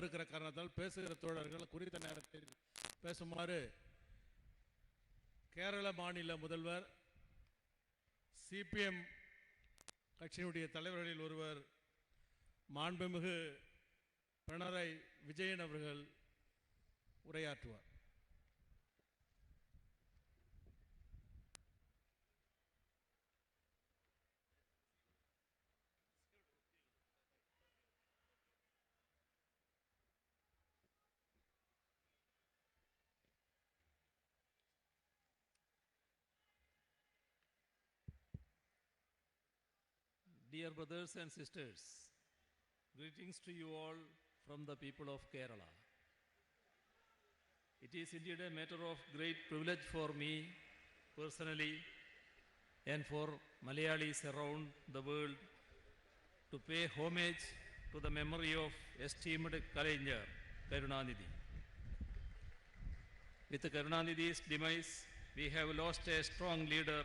இருக்கிற காரணத்தால் பேசுகிற தோழர்கள் குறித்த நேரத்தில் பேசுமாறு கேரள மாநில முதல்வர் சிபிஎம் கட்சியினுடைய தலைவர்களில் ஒருவர் மாண்புமிகு பினராயி விஜயன் அவர்கள் உரையாற்றுவார். Dear brothers and sisters, greetings to you all from the people of Kerala. It is indeed a matter of great privilege for me personally and for Malayalis around the world to pay homage to the memory of esteemed Kalaignar Karunanidhi. With Karunanidhi's demise, we have lost a strong leader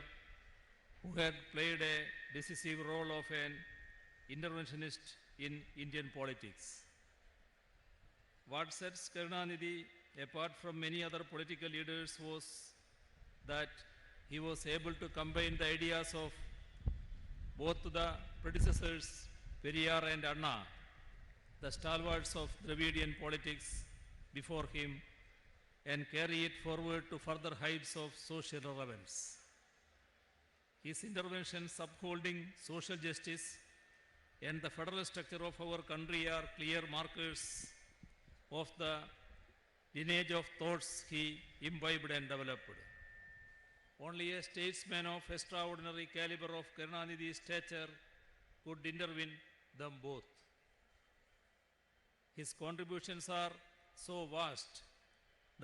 who had played a decisive role of an interventionist in Indian politics. What sets Karunanidhi apart from many other political leaders was that he was able to combine the ideas of both the predecessors, Periyar and Anna, the stalwarts of Dravidian politics before him, and carry it forward to further heights of social relevance. His interventions upholding social justice and the federal structure of our country are clear markers of the lineage of thoughts he imbibed and developed. Only a statesman of extraordinary caliber of Karunanidhi's stature could intervene them both. His contributions are so vast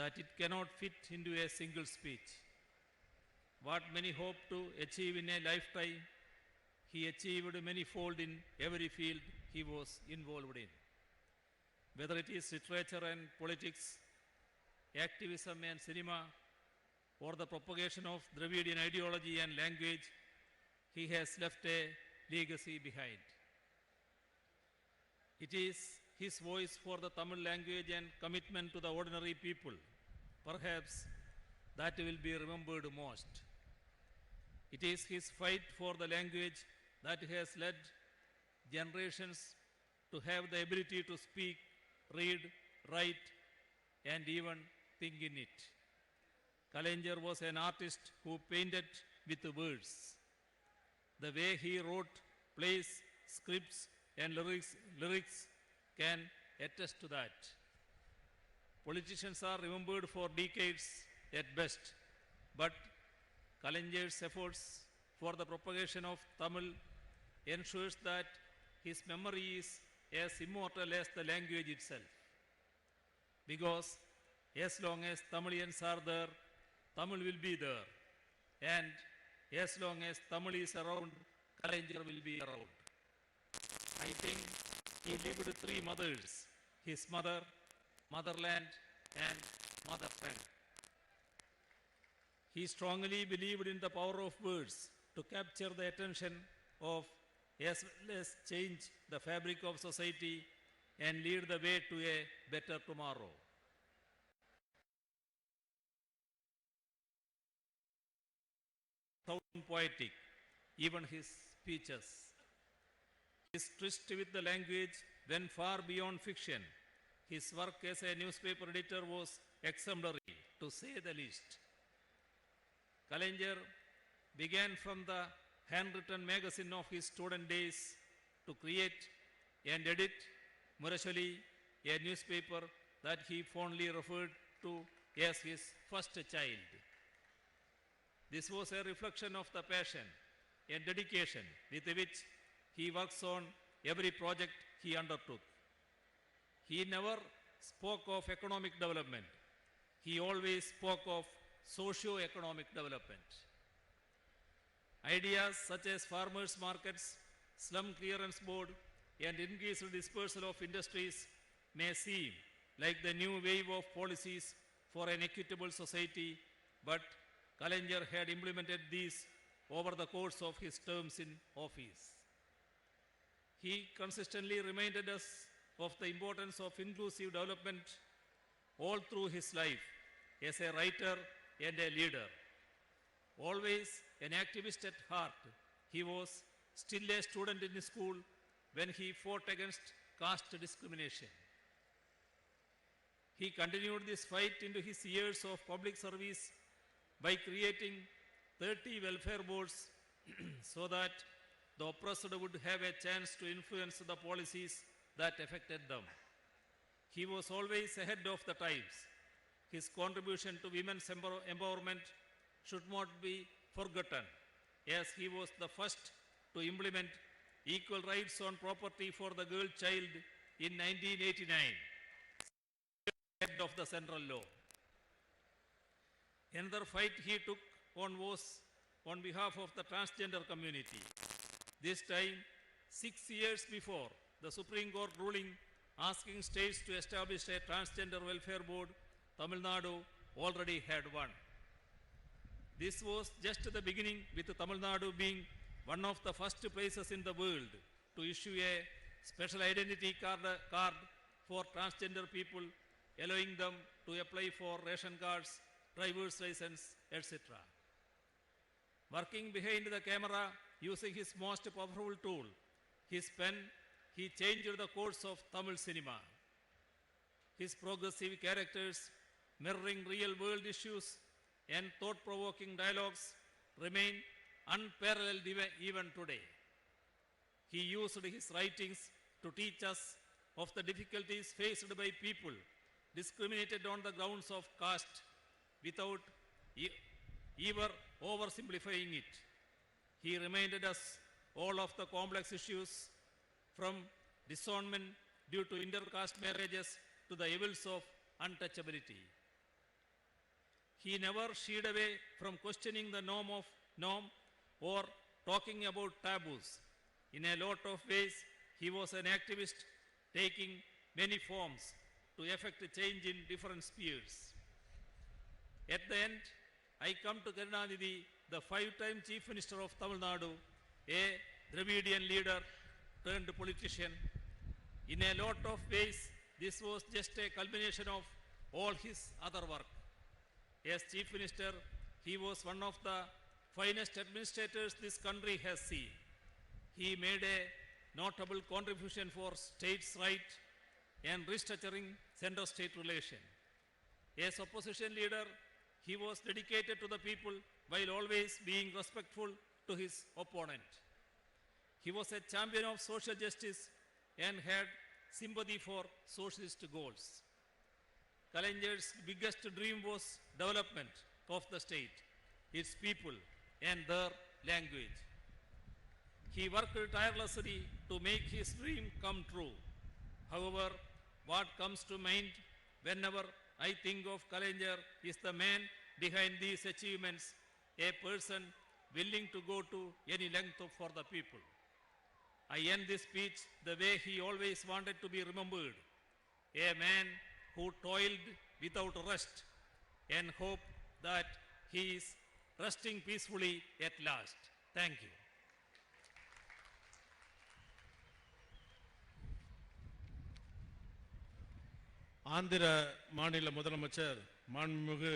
that it cannot fit into a single speech. What many hope to achieve in a lifetime, he achieved manyfold in every field he was involved in. Whether it is literature and politics, activism and cinema, or the propagation of Dravidian ideology and language, he has left a legacy behind. It is his voice for the Tamil language and commitment to the ordinary people, perhaps, that will be remembered most. It is his fight for the language that has led generations to have the ability to speak, read, write, and even think in it. Kalaignar was an artist who painted with words. The way he wrote plays, scripts, and lyrics can attest to that. Politicians are remembered for decades at best, but Kalaignar's efforts for the propagation of Tamil ensures that his memory is as immortal as the language itself. Because as long as Tamilians are there, Tamil will be there. And as long as Tamil is around, Kalaignar will be around. I think he lived three mothers: his mother, motherland, and mother friend. He strongly believed in the power of words to capture the attention of as well as change the fabric of society and lead the way to a better tomorrow. Sound poetic, even his speeches. His tryst with the language went far beyond fiction. His work as a newspaper editor was exemplary, to say the least. Kalaignar began from the handwritten magazine of his student days to create and edit Murashali, a newspaper that he fondly referred to as his first child. This was a reflection of the passion and dedication with which he works on every project he undertook. He never spoke of economic development. He always spoke of socio-economic development. Ideas such as farmers' markets, slum clearance board, and increased dispersal of industries may seem like the new wave of policies for an equitable society, but Kalaignar had implemented these over the course of his terms in office. He consistently reminded us of the importance of inclusive development all through his life as a writer and a leader. Always an activist at heart, he was still a student in school when he fought against caste discrimination. He continued this fight into his years of public service by creating 30 welfare boards so that the oppressed would have a chance to influence the policies that affected them. He was always ahead of the times. His contribution to women's empowerment should not be forgotten, as he was the first to implement equal rights on property for the girl child in 1989, head of the central law. Another fight he took on was on behalf of the transgender community. This time, 6 years before the Supreme Court ruling asking states to establish a transgender welfare board, Tamil Nadu already had one. This was just the beginning, with Tamil Nadu being one of the first places in the world to issue a special identity card for transgender people, allowing them to apply for ration cards, driver's license, etc. Working behind the camera, using his most powerful tool, his pen, he changed the course of Tamil cinema. His progressive characters, mirroring real-world issues and thought-provoking dialogues, remain unparalleled even today. He used his writings to teach us of the difficulties faced by people discriminated on the grounds of caste without ever oversimplifying it. He reminded us all of the complex issues, from disownment due to intercaste marriages to the evils of untouchability. He never shied away from questioning the norm or talking about taboos. In a lot of ways, he was an activist taking many forms to effect a change in different spheres. At the end, I come to Karunanidhi, the 5-time Chief Minister of Tamil Nadu, a Dravidian leader turned politician. In a lot of ways, this was just a culmination of all his other work. As Chief Minister, he was one of the finest administrators this country has seen. He made a notable contribution for states' rights and restructuring center-state relation. As opposition leader, he was dedicated to the people while always being respectful to his opponent. He was a champion of social justice and had sympathy for socialist goals. Kalanjar's biggest dream was development of the state, its people, and their language. He worked tirelessly to make his dream come true. However, what comes to mind whenever I think of Kalanjar is the man behind these achievements, a person willing to go to any length for the people. I end this speech the way he always wanted to be remembered, a man who toiled without rest, and hope that he is resting peacefully at last. Thank you. Andhra மாநில முதலமைச்சர் மாண்புமிகு